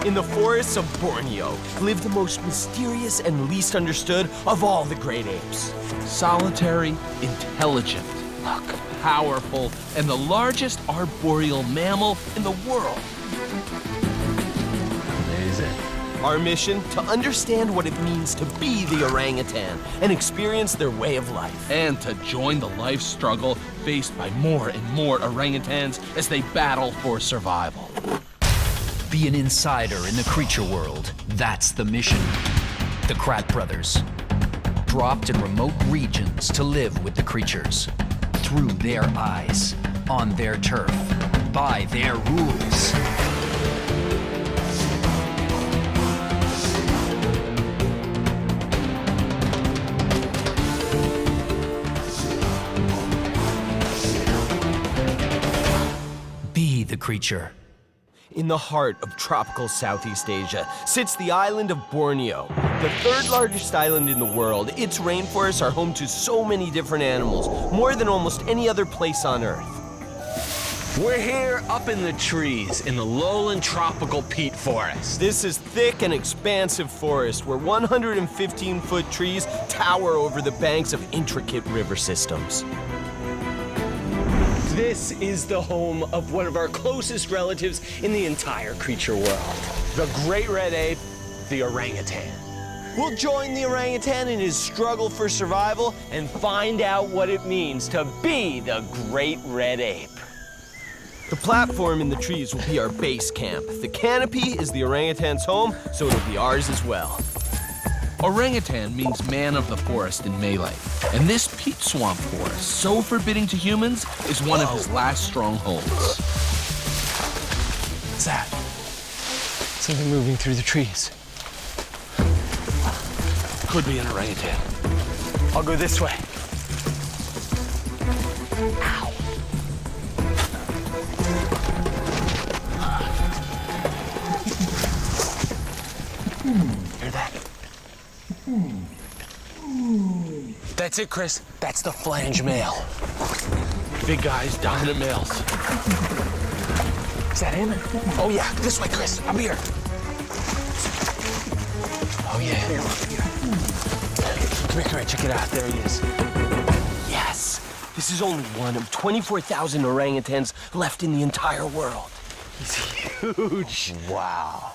In the forests of Borneo live the most mysterious and least understood of all the great apes. Solitary, intelligent, powerful, and the largest arboreal mammal in the world. Amazing. Our mission, to understand what it means to be the orangutan and experience their way of life. And to join the life struggle faced by more and more orangutans as they battle for survival. Be an insider in the creature world. That's the mission. The Krat brothers, dropped in remote regions to live with the creatures. Through their eyes, on their turf, by their rules. Be the creature. In the heart of tropical Southeast Asia sits the island of Borneo, the third largest island in the world. Its rainforests are home to so many different animals, more than almost any other place on Earth. We're here up in the trees in the lowland tropical peat forest. This is thick and expansive forest where 115-foot trees tower over the banks of intricate river systems. This is the home of one of our closest relatives in the entire creature world, the great red ape, the orangutan. We'll join the orangutan in his struggle for survival and find out what it means to be the great red ape. The platform in the trees will be our base camp. The canopy is the orangutan's home, so it'll be ours as well. Orangutan means man of the forest in Malay, and this peat swamp forest, so forbidding to humans, is one of his last strongholds. What's that? Something moving through the trees. Could be an orangutan. I'll go this way. Ow. Hear that? That's it, Chris. That's the flange male. Big guys, dominant males. Is that him? Oh, yeah. This way, Chris. Up here. Oh, yeah. Come here. Check it out. There he is. Yes, this is only one of 24,000 orangutans left in the entire world. He's huge. Wow.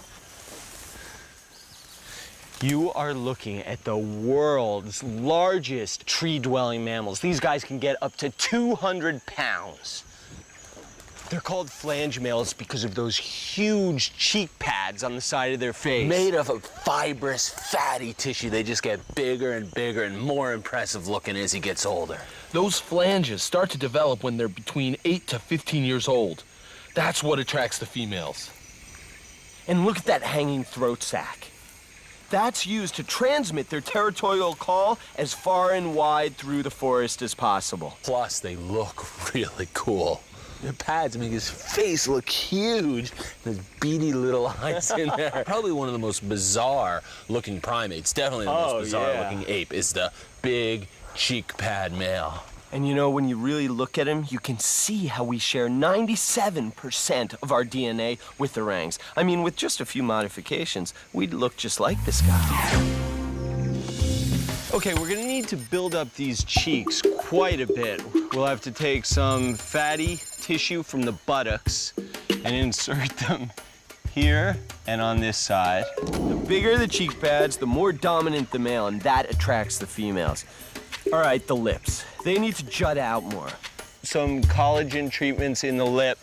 You are looking at the world's largest tree-dwelling mammals. These guys can get up to 200 pounds. They're called flange males because of those huge cheek pads on the side of their face. Made of a fibrous, fatty tissue. They just get bigger and bigger and more impressive looking as he gets older. Those flanges start to develop when they're between 8 to 15 years old. That's what attracts the females. And look at that hanging throat sac. That's used to transmit their territorial call as far and wide through the forest as possible. Plus, they look really cool. The pads make his face look huge. There's beady little eyes in there. Probably one of the most bizarre looking primates, definitely the most bizarre looking ape, is the big cheek pad male. And you know, when you really look at him, you can see how we share 97% of our DNA with orangs. I mean, with just a few modifications, we'd look just like this guy. Okay, we're gonna need to build up these cheeks quite a bit. We'll have to take some fatty tissue from the buttocks and insert them here and on this side. The bigger the cheek pads, the more dominant the male, and that attracts the females. All right, the lips. They need to jut out more. Some collagen treatments in the lip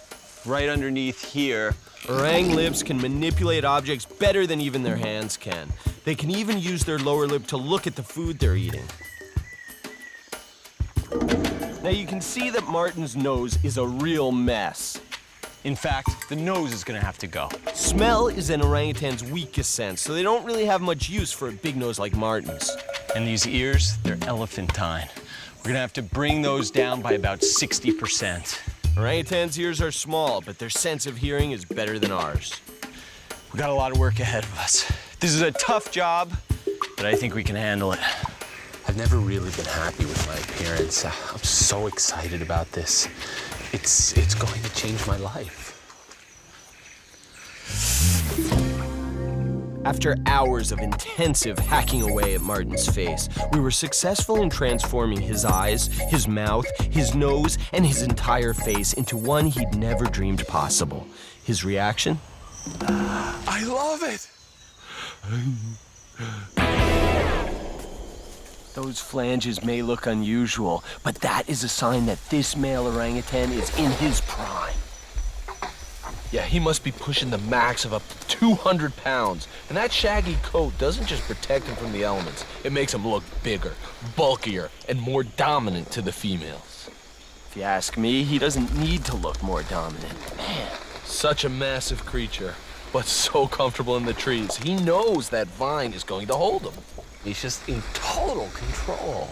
right underneath here. Orang lips can manipulate objects better than even their hands can. They can even use their lower lip to look at the food they're eating. Now you can see that Martin's nose is a real mess. In fact, the nose is gonna have to go. Smell is an orangutan's weakest sense, so they don't really have much use for a big nose like Martin's. And these ears, they're elephantine. We're gonna have to bring those down by about 60%. Orangutans' ears are small, but their sense of hearing is better than ours. We got a lot of work ahead of us. This is a tough job, but I think we can handle it. I've never really been happy with my appearance. I'm so excited about this. It's going to change my life. After hours of intensive hacking away at Martin's face, we were successful in transforming his eyes, his mouth, his nose, and his entire face into one he'd never dreamed possible. His reaction? I love it! Those flanges may look unusual, but that is a sign that this male orangutan is in his prime. Yeah, he must be pushing the max of up to 200 pounds. And that shaggy coat doesn't just protect him from the elements. It makes him look bigger, bulkier, and more dominant to the females. If you ask me, he doesn't need to look more dominant. Man. Such a massive creature, but so comfortable in the trees. He knows that vine is going to hold him. He's just in total control.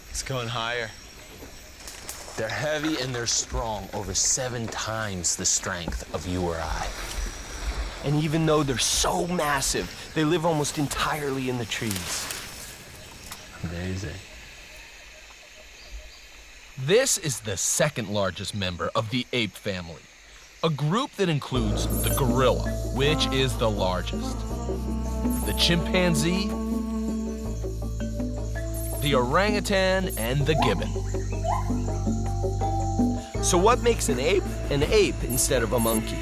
It's going higher. They're heavy and they're strong, over 7 times the strength of you or I. And even though they're so massive, they live almost entirely in the trees. Amazing. This is the second largest member of the ape family, a group that includes the gorilla, which is the largest, the chimpanzee, the orangutan, and the gibbon. So what makes an ape instead of a monkey?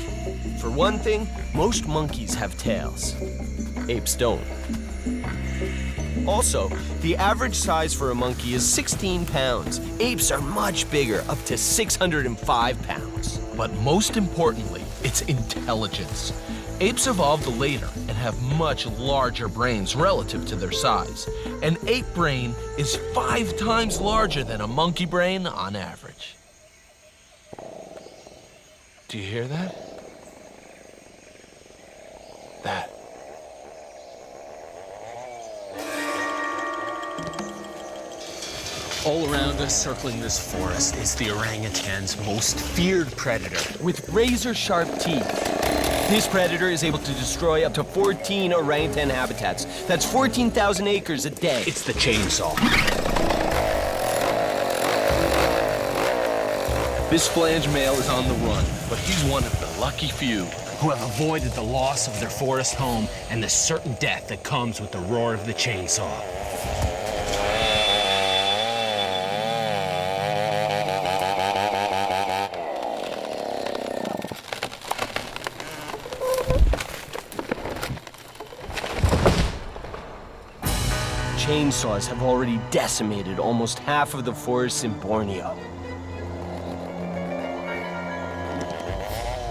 For one thing, most monkeys have tails. Apes don't. Also, the average size for a monkey is 16 pounds. Apes are much bigger, up to 605 pounds. But most importantly, it's intelligence. Apes evolved later and have much larger brains relative to their size. An ape brain is 5 times larger than a monkey brain on average. Do you hear that? That. All around us, circling this forest, is the orangutan's most feared predator. With razor-sharp teeth, this predator is able to destroy up to 14 orangutan habitats. That's 14,000 acres a day. It's the chainsaw. This flange male is on the run, but he's one of the lucky few Who have avoided the loss of their forest home and the certain death that comes with the roar of the chainsaw. Chainsaws have already decimated almost half of the forests in Borneo.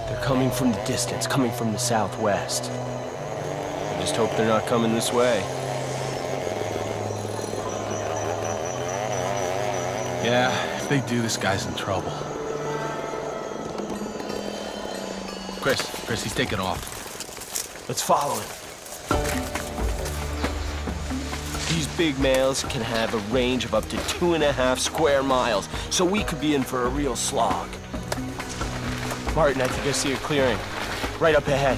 They're coming from the distance, coming from the southwest. I just hope they're not coming this way. Yeah, if they do, this guy's in trouble. Chris, he's taking off. Let's follow him. These big males can have a range of up to 2.5 square miles, so we could be in for a real slog. Martin, I think I see a clearing. Right up ahead.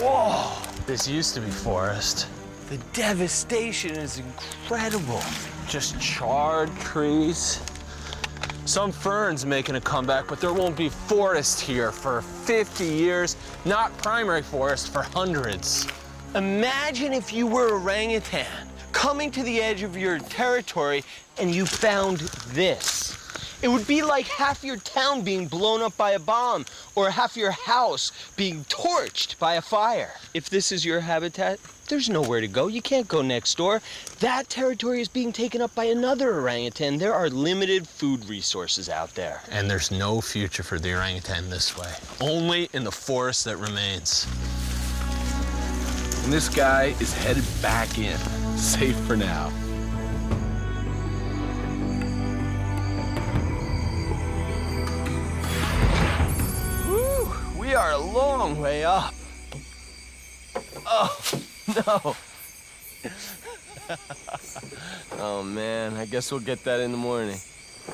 Whoa! This used to be forest. The devastation is incredible. Just charred trees. Some ferns making a comeback, but there won't be forest here for 50 years, not primary forest for hundreds. Imagine if you were orangutan coming to the edge of your territory and you found this. It would be like half your town being blown up by a bomb or half your house being torched by a fire. If this is your habitat, there's nowhere to go. You can't go next door. That territory is being taken up by another orangutan. There are limited food resources out there. And there's no future for the orangutan this way. Only in the forest that remains. And this guy is headed back in, safe for now. Woo! We are a long way up. Oh, no. Oh, man, I guess we'll get that in the morning.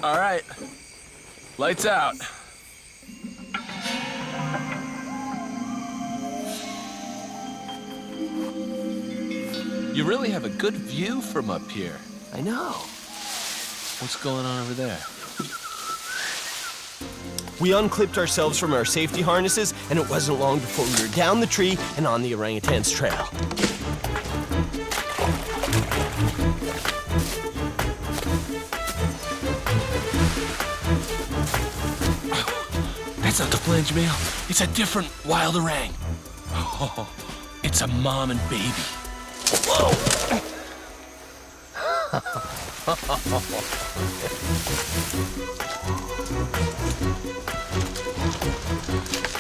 All right, lights out. You really have a good view from up here. I know. What's going on over there? We unclipped ourselves from our safety harnesses, and it wasn't long before we were down the tree and on the orangutan's trail. That's not the flange male. It's a different wild orang. Oh, it's a mom and baby. Whoa!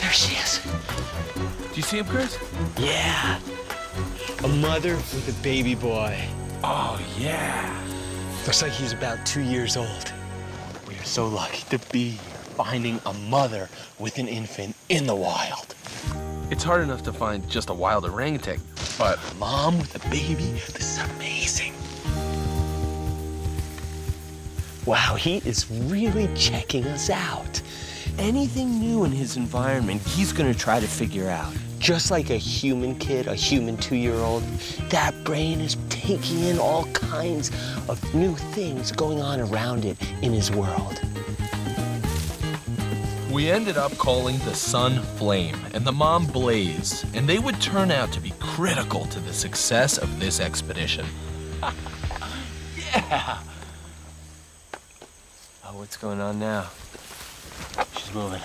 There she is. Do you see him, Chris? Yeah. A mother with a baby boy. Oh, yeah. Looks like he's about 2 years old. We are so lucky to be here, finding a mother with an infant in the wild. It's hard enough to find just a wild orangutan, but A mom with a baby, this is amazing. Wow, he is really checking us out. Anything new in his environment, he's gonna try to figure out. Just like a human kid, a human 2-year-old, that brain is taking in all kinds of new things going on around it in his world. we ended up calling the son Flame and the mom Blaze, and they would turn out to be critical to the success of this expedition. Yeah. Oh, what's going on now? She's moving.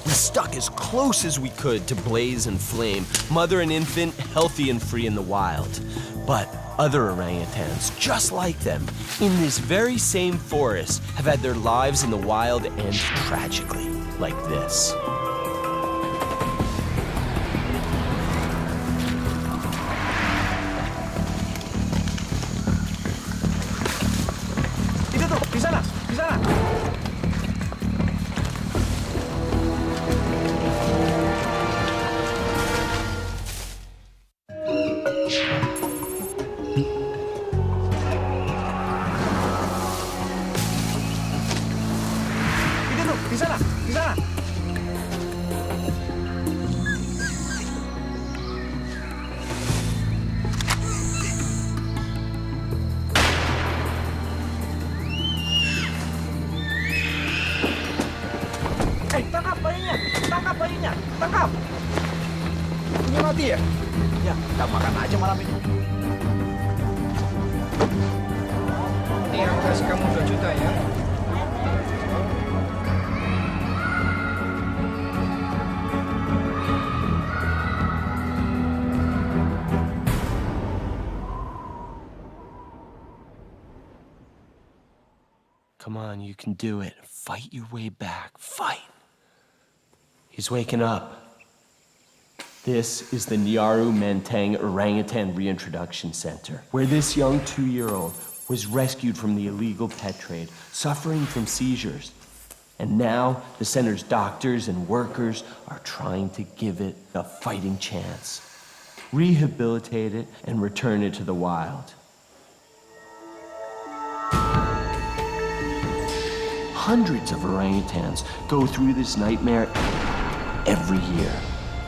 We stuck as close as we could to Blaze and Flame, mother and infant, healthy and free in the wild. But other orangutans, just like them, in this very same forest, have had their lives in the wild end tragically, like this. Itu tuh, di sana, di sana. Itu tuh, di sana, di sana. Tangkap bayinya, tangkap bayinya, tangkap. Ini mati ya? Ya, kita makan aja malam ini. Ini yang kasih kamu 2 juta ya. Come on, you can do it. Fight your way back. Fight. He's waking up. This is the Nyaru Menteng Orangutan Reintroduction Center, where this young 2-year-old was rescued from the illegal pet trade, suffering from seizures. And now the center's doctors and workers are trying to give it a fighting chance, rehabilitate it, and return it to the wild. Hundreds of orangutans go through this nightmare every year.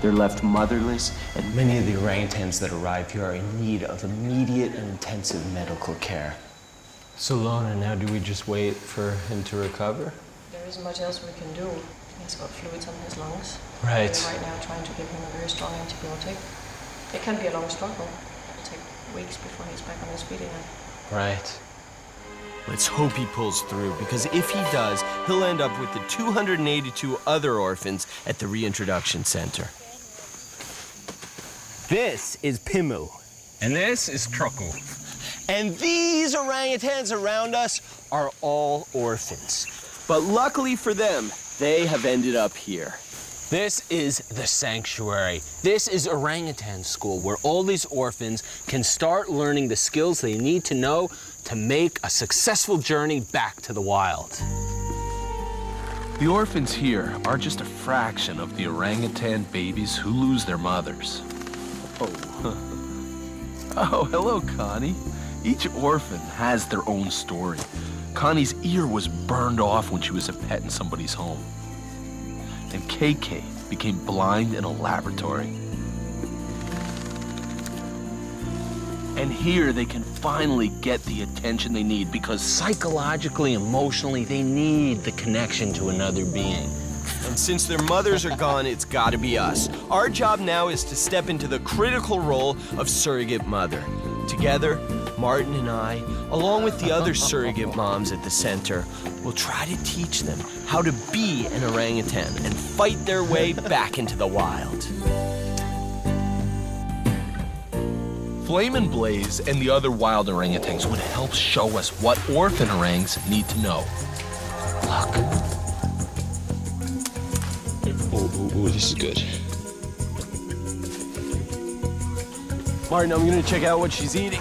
They're left motherless, and many of the orangutans that arrive here are in need of immediate and intensive medical care. So, Lona, now do we just wait for him to recover? There isn't much else we can do. He's got fluids on his lungs. Right. We're right now trying to give him a very strong antibiotic. It can be a long struggle. It'll take weeks before he's back on his feet again. Right. Let's hope he pulls through, because if he does, he'll end up with the 282 other orphans at the Reintroduction Center. This is Pimu. And this is Truckle. And these orangutans around us are all orphans. But luckily for them, they have ended up here. This is the sanctuary. This is orangutan school, where all these orphans can start learning the skills they need to know to make a successful journey back to the wild. The orphans here are just a fraction of the orangutan babies who lose their mothers. Oh, hello, Connie. Each orphan has their own story. Connie's ear was burned off when she was a pet in somebody's home. And KK became blind in a laboratory. And here they can finally get the attention they need because Psychologically, emotionally, they need the connection to another being. And since their mothers are gone, it's gotta be us. Our job now is to step into the critical role of surrogate mother. Together, Martin and I, along with the other surrogate moms at the center, will try to teach them how to be an orangutan and fight their way back into the wild. Flame and Blaze and the other wild orangutans would help show us what orphan orangs need to know. Look. Ooh, this is good. Martin, I'm gonna check out what she's eating.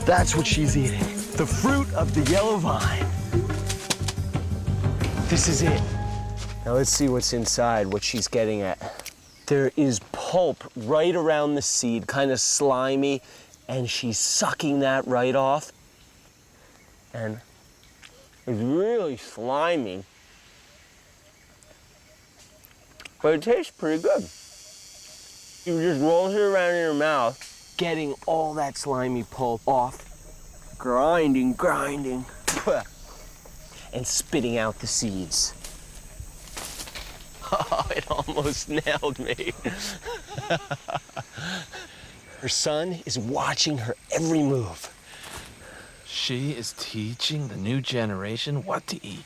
That's what she's eating. The fruit of the yellow vine. This is it. Now let's see what's inside, what she's getting at. There is pulp right around the seed, kind of slimy, and she's sucking that right off. And it's really slimy. But it tastes pretty good. You just rolls it around in your mouth, getting all that slimy pulp off, grinding, and spitting out the seeds. Oh, it almost nailed me. Her son is watching her every move. She is teaching the new generation what to eat.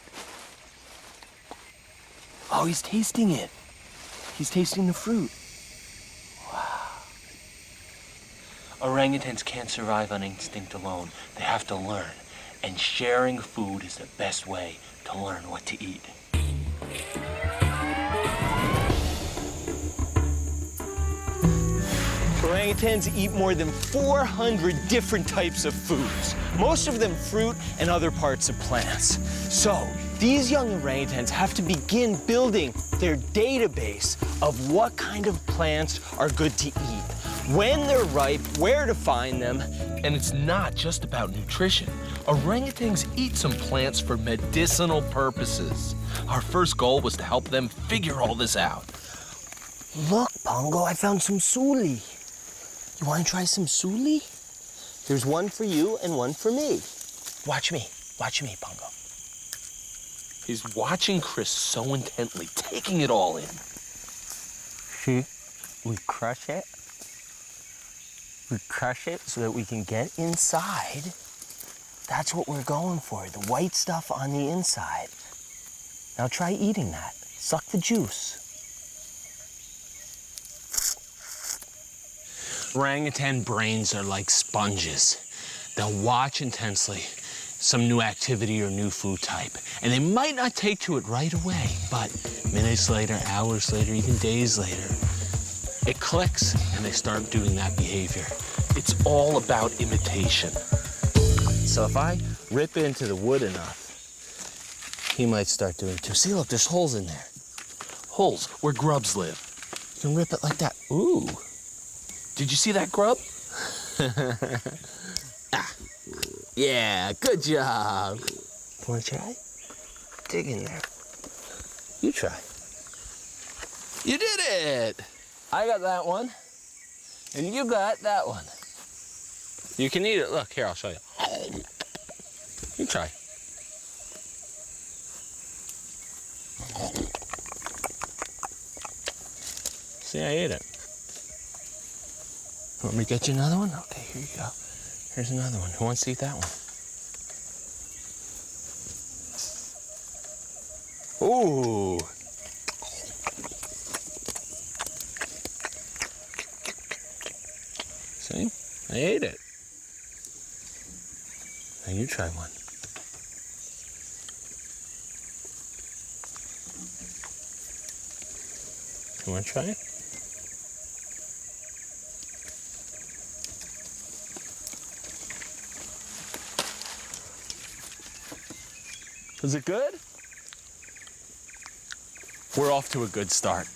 Oh, he's tasting it. He's tasting the fruit. Orangutans can't survive on instinct alone. They have to learn. And sharing food is the best way to learn what to eat. Orangutans eat more than 400 different types of foods, most of them fruit and other parts of plants. So, these young orangutans have to begin building their database of what kind of plants are good to eat, when they're ripe, where to find them. And it's not just about nutrition. Orangutans eat some plants for medicinal purposes. Our first goal was to help them figure all this out. Look, Pongo, I found some suli. You want to try some suli? There's one for you and one for me. Watch me, Pongo. He's watching Chris so intently, taking it all in. See, we crush it. We crush it so that we can get inside. That's what we're going for, the white stuff on the inside. Now try eating that. Suck the juice. Orangutan brains are like sponges. They'll watch intensely some new activity or new food type, and they might not take to it right away, but minutes later, hours later, even days later, it clicks and they start doing that behavior. It's all about imitation. So if I rip into the wood enough, he might start doing it too. See, look, there's holes in there. Holes where grubs live. You can rip it like that. Ooh. Did you see that grub? Yeah, good job. Want to try? Dig in there. You try. You did it! I got that one, and you got that one. You can eat it. Look, here, I'll show you. You try. See, I ate it. Want me to get you another one? Okay, here you go. Here's another one. Who wants to eat that one? Ooh. See? I ate it. Now you try one. You want to try it? Is it good? We're off to a good start.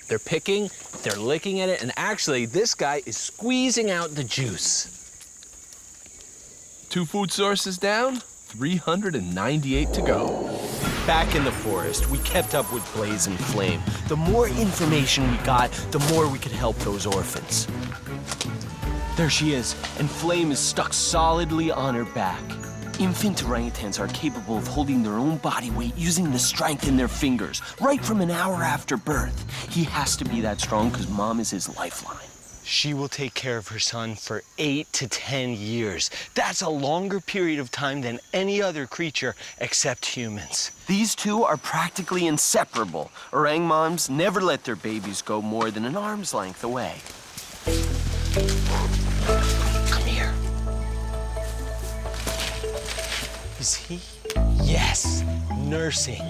They're picking, they're licking at it, and actually, this guy is squeezing out the juice. 2 food sources down, 398 to go. Back in the forest, we kept up with Blaze and Flame. The more information we got, the more we could help those orphans. There she is, and Flame is stuck solidly on her back. Infant orangutans are capable of holding their own body weight using the strength in their fingers, right from an hour after birth. He has to be that strong because mom is his lifeline. She will take care of her son for 8 to 10 years. That's a longer period of time than any other creature except humans. These two are practically inseparable. Orang moms never let their babies go more than an arm's length away. Come here. Is he? Yes, nursing.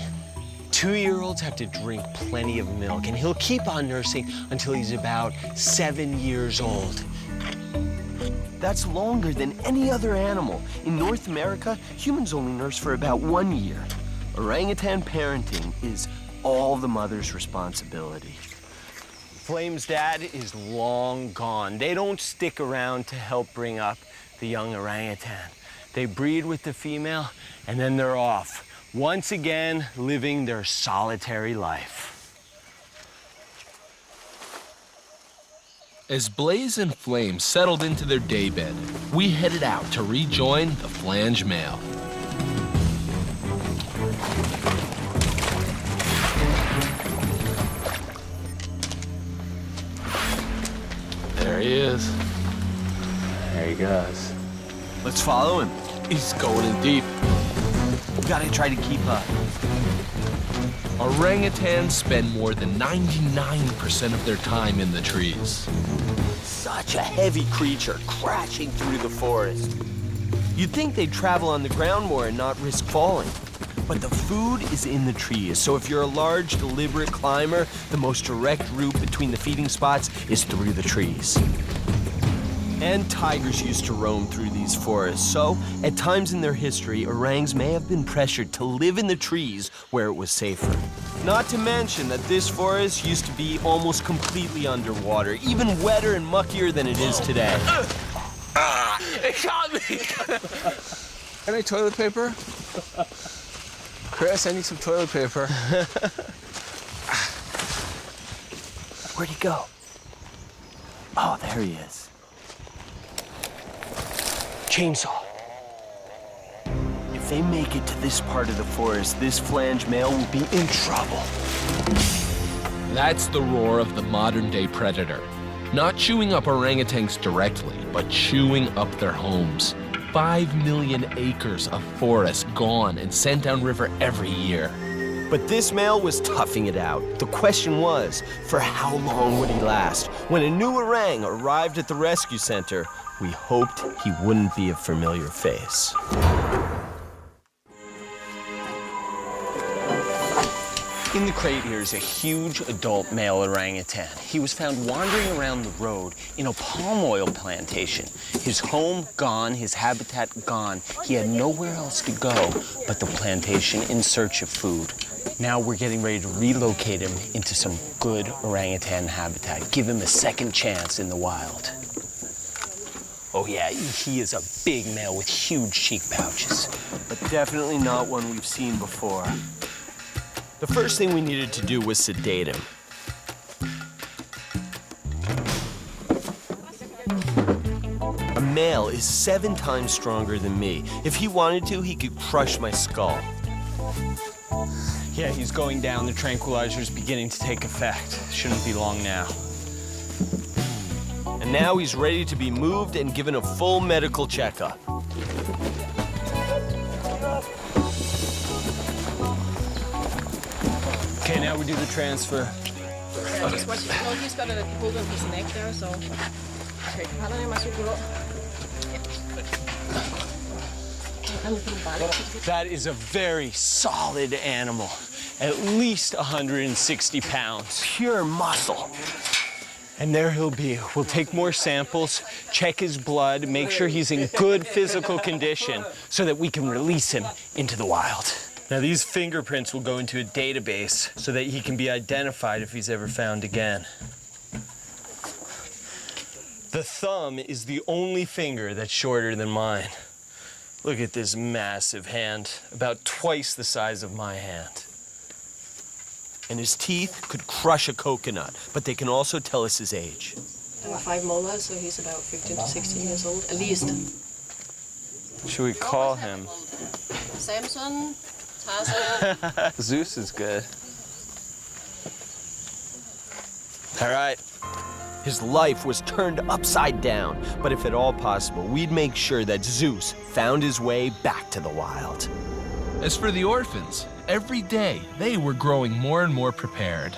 2-year-olds have to drink plenty of milk, and he'll keep on nursing until he's about 7 years old. That's longer than any other animal. In North America, humans only nurse for about 1 year. Orangutan parenting is all the mother's responsibility. Flame's dad is long gone. They don't stick around to help bring up the young orangutan. They breed with the female, and then they're off, once again living their solitary life. As Blaze and Flame settled into their daybed, we headed out to rejoin the flange male. There he is. There he goes. Let's follow him. He's going in deep. We gotta try to keep up. Orangutans spend more than 99% of their time in the trees. Such a heavy creature crashing through the forest. You'd think they'd travel on the ground more and not risk falling. But the food is in the trees, so if you're a large, deliberate climber, the most direct route between the feeding spots is through the trees. And tigers used to roam through these forests, so at times in their history, orangs may have been pressured to live in the trees where it was safer. Not to mention that this forest used to be almost completely underwater, even wetter and muckier than it is today. It got me! Any toilet paper? Chris, I need some toilet paper. Where'd he go? Oh, there he is. Chainsaw. If they make it to this part of the forest, this flange male will be in trouble. That's the roar of the modern-day predator. Not chewing up orangutans directly, but chewing up their homes. 5 million acres of forest gone and sent downriver every year. But this male was toughing it out. The question was, for how long would he last? When a new orang arrived at the rescue center, we hoped he wouldn't be a familiar face. In the crate here is a huge adult male orangutan. He was found wandering around the road in a palm oil plantation. His home gone, his habitat gone. He had nowhere else to go but the plantation in search of food. Now we're getting ready to relocate him into some good orangutan habitat. Give him a second chance in the wild. Oh yeah, he is a big male with huge cheek pouches. But definitely not one we've seen before. The first thing we needed to do was sedate him. A male is 7 times stronger than me. If he wanted to, he could crush my skull. Yeah, he's going down. The tranquilizer's beginning to take effect. Shouldn't be long now. And now he's ready to be moved and given a full medical checkup. Okay, now we do the transfer. Just watch it. No, he's got a hold on his neck there, so. Okay, That is a very solid animal. At least 160 pounds. Pure muscle. And there he'll be. We'll take more samples, check his blood, make sure he's in good physical condition so that we can release him into the wild. Now these fingerprints will go into a database so that he can be identified if he's ever found again. The thumb is the only finger that's shorter than mine. Look at this massive hand, about twice the size of my hand. And his teeth could crush a coconut, but they can also tell us his age. 5 molars, so he's about 15 to 16 years old, at least. should we call him? Samson, Tarzan. Zeus is good. All right. His life was turned upside down, but if at all possible, we'd make sure that Zeus found his way back to the wild. As for the orphans, every day they were growing more and more prepared.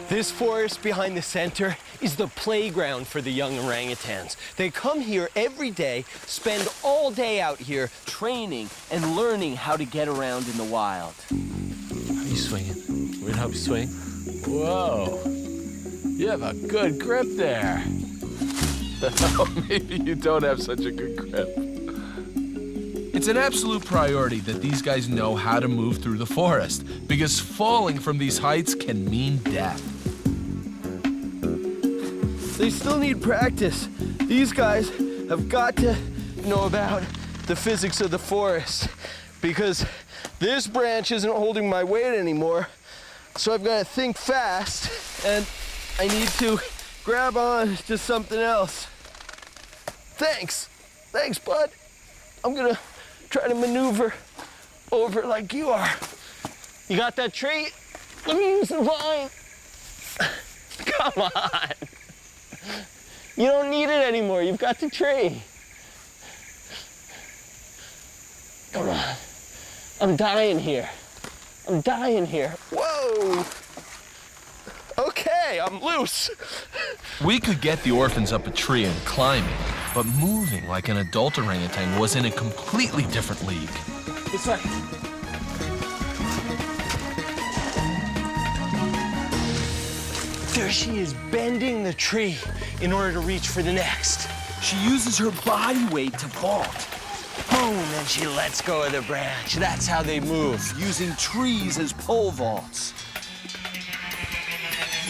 This forest behind the center is the playground for the young orangutans. They come here every day, spend all day out here training and learning how to get around in the wild. How are you swinging? We're gonna help you swing. Whoa. You have a good grip there. Maybe you don't have such a good grip. It's an absolute priority that these guys know how to move through the forest, because falling from these heights can mean death. They still need practice. These guys have got to know about the physics of the forest, because this branch isn't holding my weight anymore. So I've got to think fast, and I need to grab on to something else. Thanks, bud. I'm gonna try to maneuver over like you are. You got that tree? Let me use the vine. Come on. You don't need it anymore. You've got the tree. Come on. I'm dying here. Whoa. Okay, I'm loose. We could get the orphans up a tree and climbing, but moving like an adult orangutan was in a completely different league. This way. There she is, bending the tree in order to reach for the next. She uses her body weight to vault. Boom, and she lets go of the branch. That's how they move, using trees as pole vaults.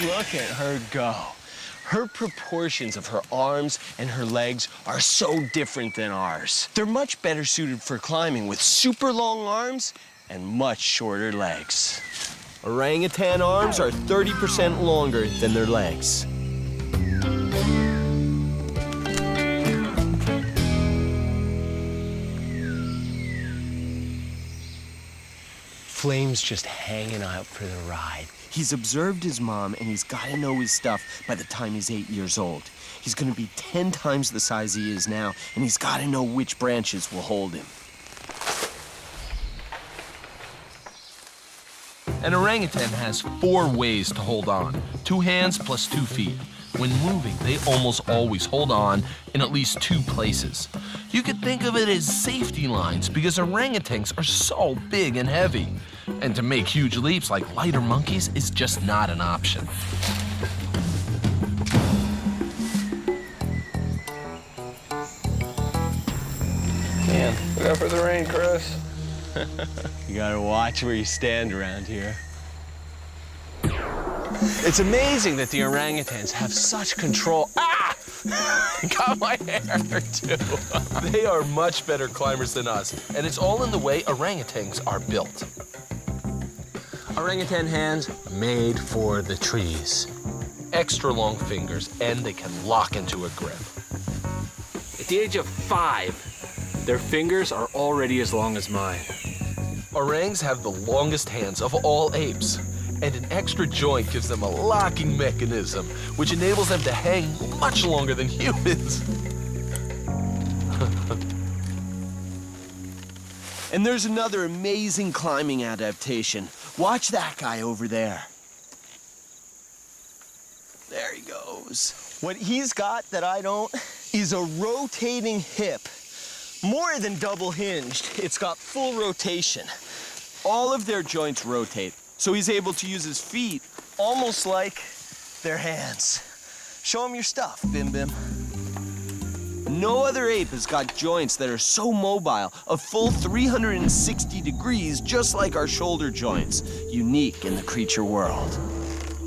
Look at her go. Her proportions of her arms and her legs are so different than ours. They're much better suited for climbing with super long arms and much shorter legs. Orangutan arms are 30% longer than their legs. Flame's just hanging out for the ride. He's observed his mom, and he's got to know his stuff by the time he's 8 years old. He's going to be 10 times the size he is now, and he's got to know which branches will hold him. An orangutan has 4 ways to hold on: 2 hands plus 2 feet. When moving, they almost always hold on in at least 2 places. You could think of it as safety lines, because orangutans are so big and heavy. And to make huge leaps like lighter monkeys is just not an option. Man, look out for the rain, Chris. You gotta watch where you stand around here. It's amazing that the orangutans have such control. Ah! Got my hair, too. They are much better climbers than us, and it's all in the way orangutans are built. Orangutan hands made for the trees. Extra long fingers, and they can lock into a grip. At the age of 5, their fingers are already as long as mine. Orangs have the longest hands of all apes, and an extra joint gives them a locking mechanism, which enables them to hang much longer than humans. And there's another amazing climbing adaptation. Watch that guy over there. There he goes. What he's got that I don't is a rotating hip. More than double hinged. It's got full rotation. All of their joints rotate, so he's able to use his feet almost like their hands. Show him your stuff, Bim Bim. No other ape has got joints that are so mobile, a full 360 degrees, just like our shoulder joints, unique in the creature world.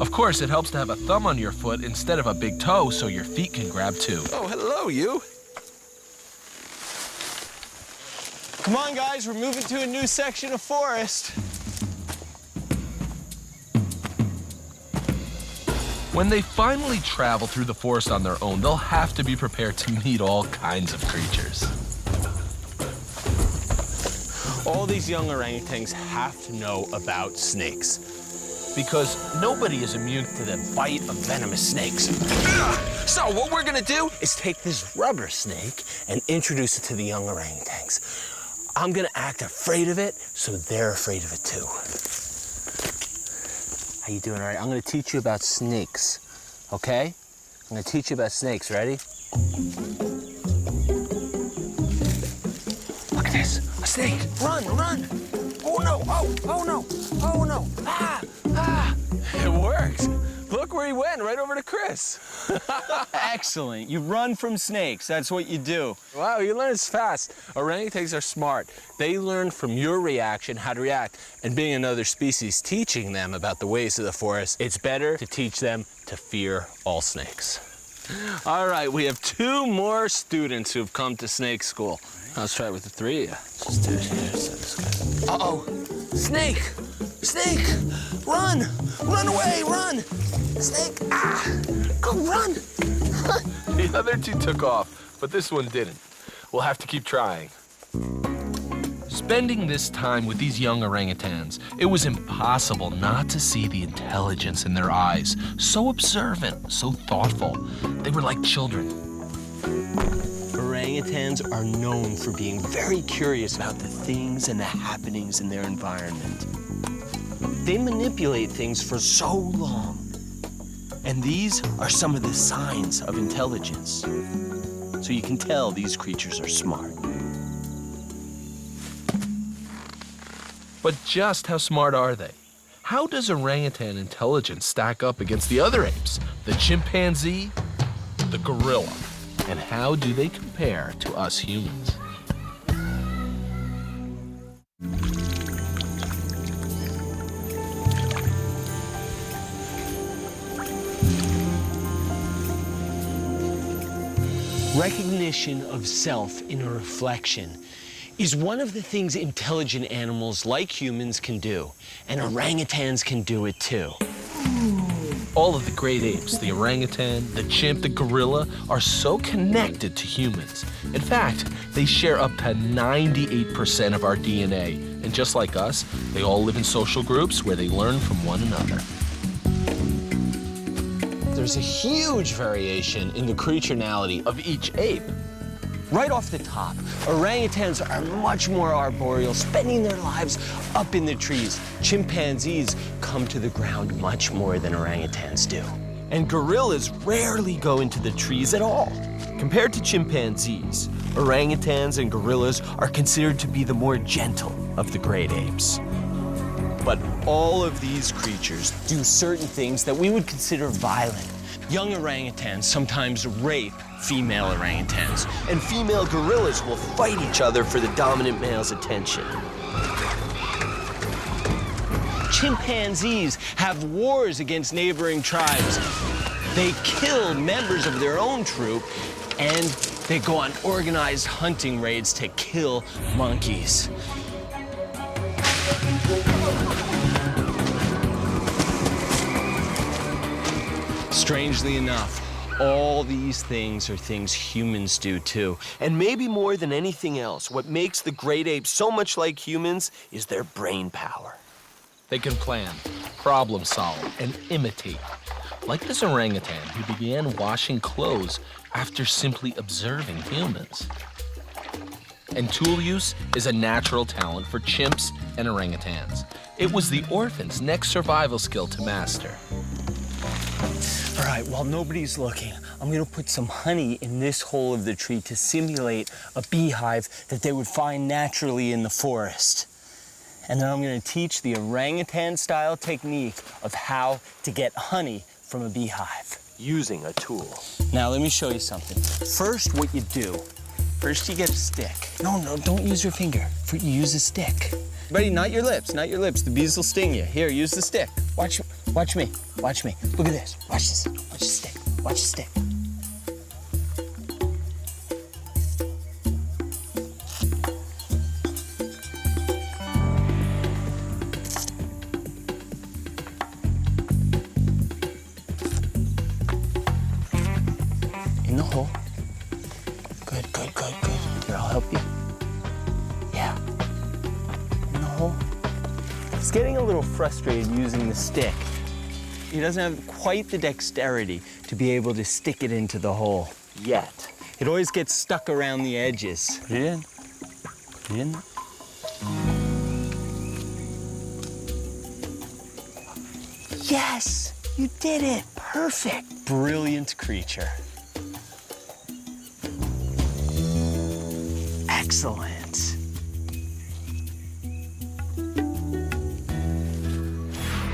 Of course, it helps to have a thumb on your foot instead of a big toe so your feet can grab too. Oh, hello, you. Come on, guys, we're moving to a new section of forest. When they finally travel through the forest on their own, they'll have to be prepared to meet all kinds of creatures. All these young orangutans have to know about snakes. Because nobody is immune to the bite of venomous snakes. So what we're gonna do is take this rubber snake and introduce it to the young orangutans. I'm gonna act afraid of it, so they're afraid of it too. How you doing, all right? I'm gonna teach you about snakes, okay? I'm gonna teach you about snakes, ready? Look at this, a snake, run, run. Oh no, oh no, oh no, ah, ah. It worked. Look where he went, right over to Chris. Excellent, you run from snakes, that's what you do. Wow, he learns fast. Orangutans are smart. They learn from your reaction how to react. And being another species teaching them about the ways of the forest, it's better to teach them to fear all snakes. All right, we have 2 more students who've come to snake school. Let's try it with the 3 of you. Just do it here. So this guy. Uh-oh, snake, snake, run, run away, run. Snake, ah, go run. The other 2 took off, but this one didn't. We'll have to keep trying. Spending this time with these young orangutans, it was impossible not to see the intelligence in their eyes. So observant, so thoughtful. They were like children. Orangutans are known for being very curious about the things and the happenings in their environment. They manipulate things for so long. And these are some of the signs of intelligence. So you can tell these creatures are smart. But just how smart are they? How does orangutan intelligence stack up against the other apes? The chimpanzee, the gorilla? And how do they compare to us humans? Recognition of self in a reflection is one of the things intelligent animals like humans can do, and orangutans can do it too. All of the great apes, the orangutan, the chimp, the gorilla, are so connected to humans. In fact, they share up to 98% of our DNA. And just like us, they all live in social groups where they learn from one another. There's a huge variation in the creaturality of each ape. Right off the top, orangutans are much more arboreal, spending their lives up in the trees. Chimpanzees come to the ground much more than orangutans do. And gorillas rarely go into the trees at all. Compared to chimpanzees, orangutans and gorillas are considered to be the more gentle of the great apes. But all of these creatures do certain things that we would consider violent. Young orangutans sometimes rape female orangutans, and female gorillas will fight each other for the dominant male's attention. Chimpanzees have wars against neighboring tribes. They kill members of their own troop, and they go on organized hunting raids to kill monkeys. Strangely enough, all these things are things humans do too. And maybe more than anything else, what makes the great apes so much like humans is their brain power. They can plan, problem solve, and imitate. Like this orangutan who began washing clothes after simply observing humans. And tool use is a natural talent for chimps and orangutans. It was the orphan's next survival skill to master. All right, while nobody's looking, I'm gonna put some honey in this hole of the tree to simulate a beehive that they would find naturally in the forest. And then I'm gonna teach the orangutan-style technique of how to get honey from a beehive using a tool. Now, let me show you something. First, what you do, first you get a stick. No, don't use your finger. You use a stick. Buddy, not your lips, not your lips. The bees will sting you. Here, use the stick. Watch me, watch me. Look at this, watch this. Watch the stick, watch the stick. Good, good, good, good. Here, I'll help you. Yeah. In the hole. He's getting a little frustrated using the stick. He doesn't have quite the dexterity to be able to stick it into the hole yet. It always gets stuck around the edges. Put it in. Put it in. Yes, you did it. Perfect. Brilliant creature. Excellent.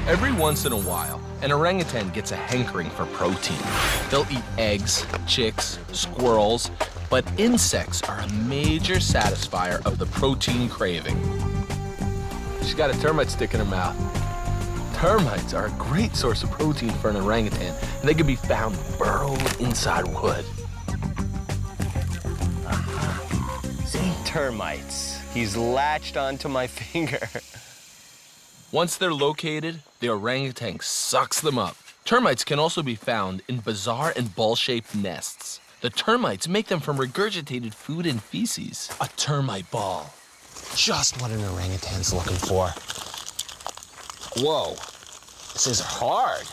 Every once in a while, an orangutan gets a hankering for protein. They'll eat eggs, chicks, squirrels, but insects are a major satisfier of the protein craving. She's got a termite stick in her mouth. Termites are a great source of protein for an orangutan, and they can be found burrowed inside wood. See, termites. He's latched onto my finger. Once they're located, the orangutan sucks them up. Termites can also be found in bizarre and ball-shaped nests. The termites make them from regurgitated food and feces. A termite ball. Just what an orangutan's looking for. Whoa, this is hard.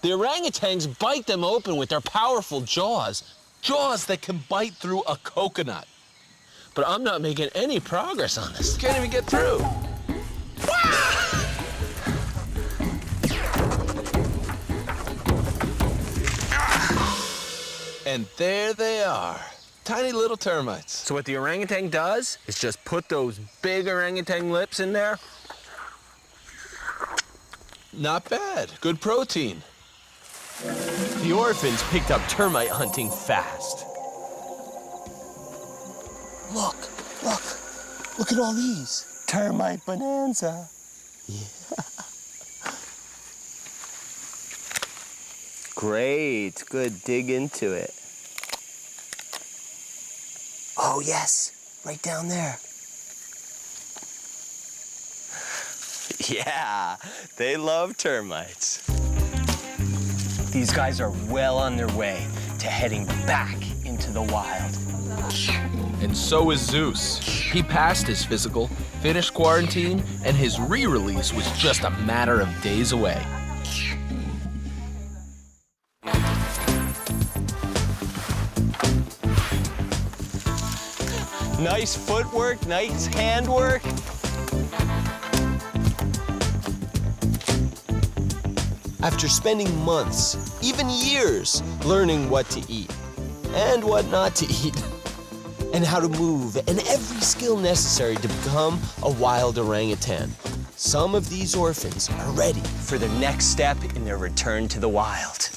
The orangutans bite them open with their powerful jaws. Jaws that can bite through a coconut. But I'm not making any progress on this. Can't even get through. And there they are, tiny little termites. So what the orangutan does is just put those big orangutan lips in there. Not bad, good protein. The orphans picked up termite hunting fast. Look, look, look at all these. Termite bonanza. Yeah. Great, good, dig into it. Oh yes, right down there. Yeah, they love termites. These guys are well on their way to heading back into the wild. And so is Zeus. He passed his physical, finished quarantine, and his re-release was just a matter of days away. Nice footwork, nice handwork. After spending months, even years, learning what to eat and what not to eat, and how to move, and every skill necessary to become a wild orangutan, some of these orphans are ready for their next step in their return to the wild.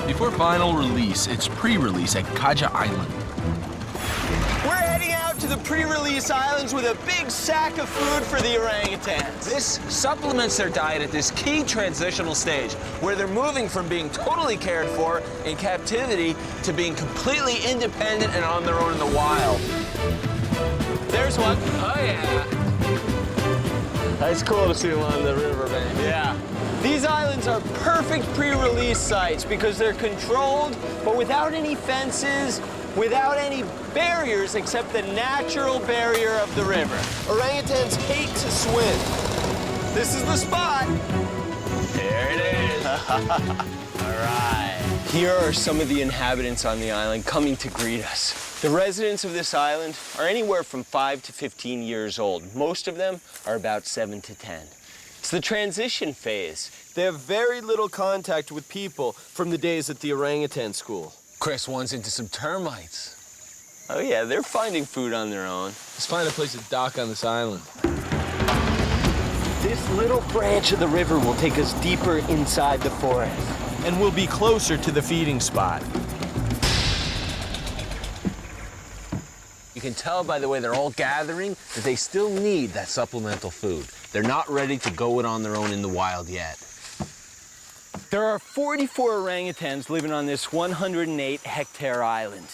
Before final release, it's pre-release at Kaja Island. We're heading out to the pre-release islands with a big sack of food for the orangutans. This supplements their diet at this key transitional stage where they're moving from being totally cared for in captivity to being completely independent and on their own in the wild. There's one. Oh, yeah. It's cool to see them on the riverbank. Yeah. These islands are perfect pre-release sites because they're controlled, but without any fences, without any barriers except the natural barrier of the river. Orangutans hate to swim. This is the spot. There it is. All right. Here are some of the inhabitants on the island coming to greet us. The residents of this island are anywhere from 5 to 15 years old. Most of them are about 7 to 10. It's the transition phase. They have very little contact with people from the days at the orangutan school. Chris, one's into some termites. Oh yeah, they're finding food on their own. Let's find a place to dock on this island. This little branch of the river will take us deeper inside the forest, and we'll be closer to the feeding spot. You can tell by the way they're all gathering that they still need that supplemental food. They're not ready to go it on their own in the wild yet. There are 44 orangutans living on this 108-hectare island.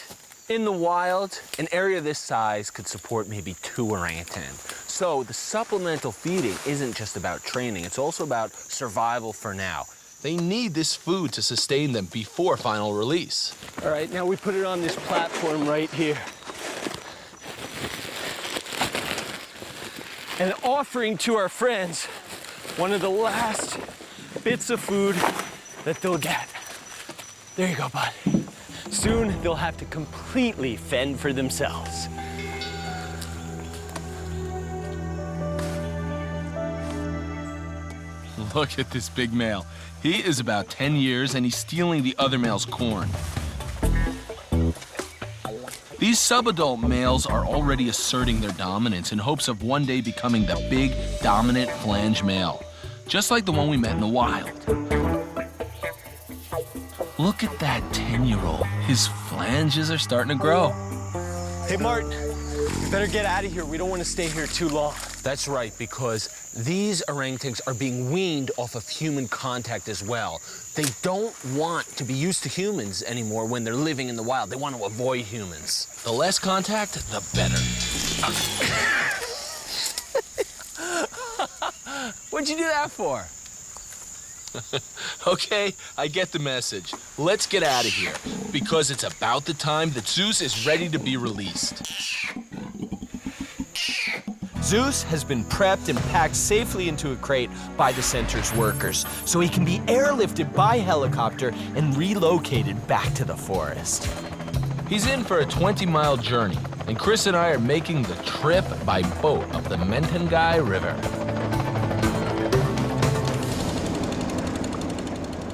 In the wild, an area this size could support maybe 2 orangutans. So the supplemental feeding isn't just about training, it's also about survival for now. They need this food to sustain them before final release. All right, now we put it on this platform right here. An offering to our friends, one of the last bits of food that they'll get. There you go, bud. Soon they'll have to completely fend for themselves. Look at this big male. He is about 10 years and he's stealing the other male's corn. These subadult males are already asserting their dominance in hopes of one day becoming the big, dominant flange male, just like the one we met in the wild. Look at that 10-year-old. His flanges are starting to grow. Hey, Martin, we better get out of here. We don't want to stay here too long. That's right, because these orangutans are being weaned off of human contact as well. They don't want to be used to humans anymore when they're living in the wild. They want to avoid humans. The less contact, the better. What'd you do that for? Okay, I get the message. Let's get out of here, because it's about the time that Zeus is ready to be released. Zeus has been prepped and packed safely into a crate by the center's workers, so he can be airlifted by helicopter and relocated back to the forest. He's in for a 20-mile journey, and Chris and I are making the trip by boat up the Mentengai River.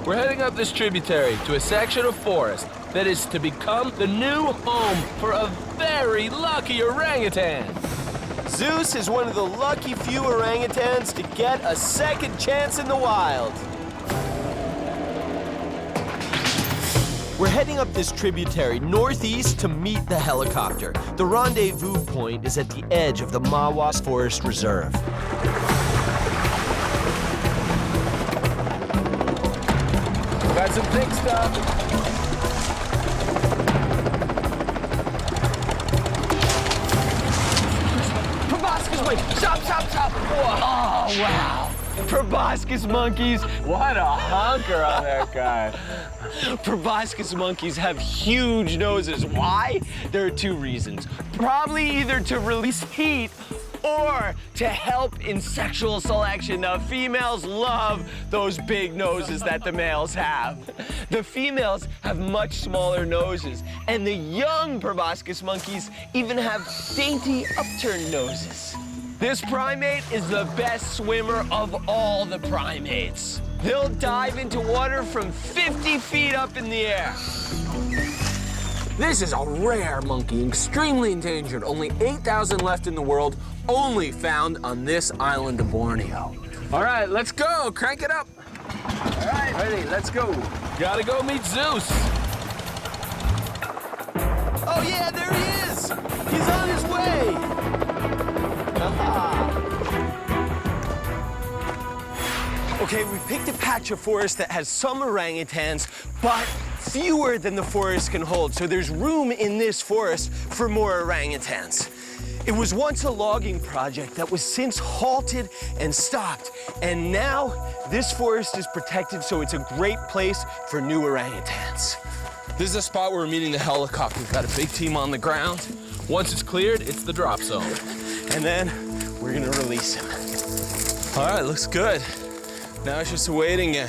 We're heading up this tributary to a section of forest that is to become the new home for a very lucky orangutan. Zeus is one of the lucky few orangutans to get a second chance in the wild. We're heading up this tributary northeast to meet the helicopter. The rendezvous point is at the edge of the Mawas Forest Reserve. Got some pig stuff. Proboscis monkeys! Stop, stop, stop! Oh, wow! Proboscis monkeys! What a honker on that guy. Proboscis monkeys have huge noses. Why? There are two reasons. Probably either to release heat or to help in sexual selection. Now, females love those big noses that the males have. The females have much smaller noses, and the young proboscis monkeys even have dainty upturned noses. This primate is the best swimmer of all the primates. They'll dive into water from 50 feet up in the air. This is a rare monkey, extremely endangered. Only 8,000 left in the world, only found on this island of Borneo. All right, let's go. Crank it up. All right, ready, let's go. Gotta go meet Zeus. Oh yeah, there he is! He's on his way! Okay, we picked a patch of forest that has some orangutans, but fewer than the forest can hold. So there's room in this forest for more orangutans. It was once a logging project that was since halted and stopped. And now this forest is protected, so it's a great place for new orangutans. This is the spot where we're meeting the helicopter. We've got a big team on the ground. Once it's cleared, it's the drop zone. And then we're gonna release him. All right, looks good. Now it's just a waiting game.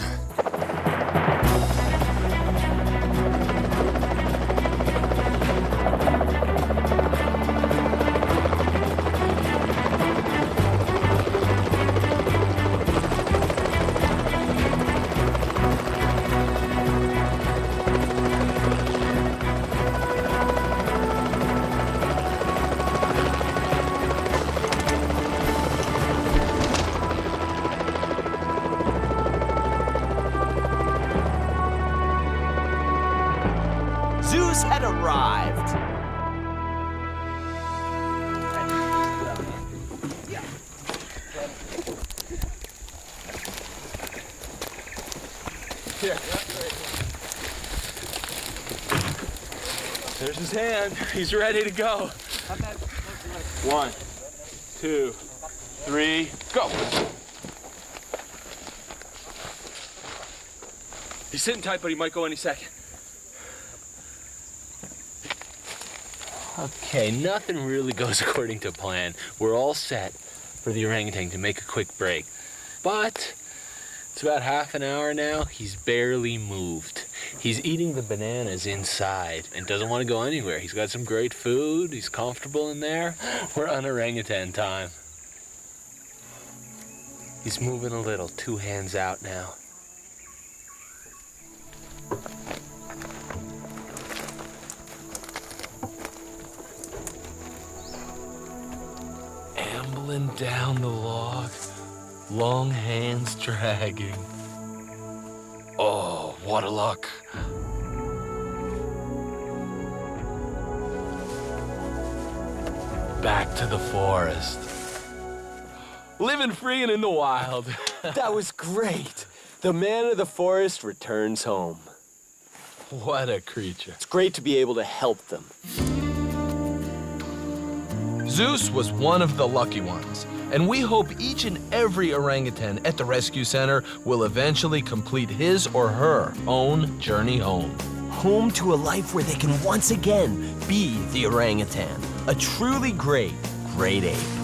Zeus had arrived. Here. There's his hand. He's ready to go. 1, 2, 3, go. He's sitting tight, but he might go any second. Okay, nothing really goes according to plan. We're all set for the orangutan to make a quick break. But it's about half an hour now. He's barely moved. He's eating the bananas inside and doesn't want to go anywhere. He's got some great food. He's comfortable in there. We're on orangutan time. He's moving a little, 2 hands out now. Ambling down the log, long hands dragging. Oh, what a luck. Back to the forest. Living free and in the wild. That was great. The man of the forest returns home. What a creature. It's great to be able to help them. Zeus was one of the lucky ones, and we hope each and every orangutan at the rescue center will eventually complete his or her own journey home. Home to a life where they can once again be the orangutan, a truly great ape.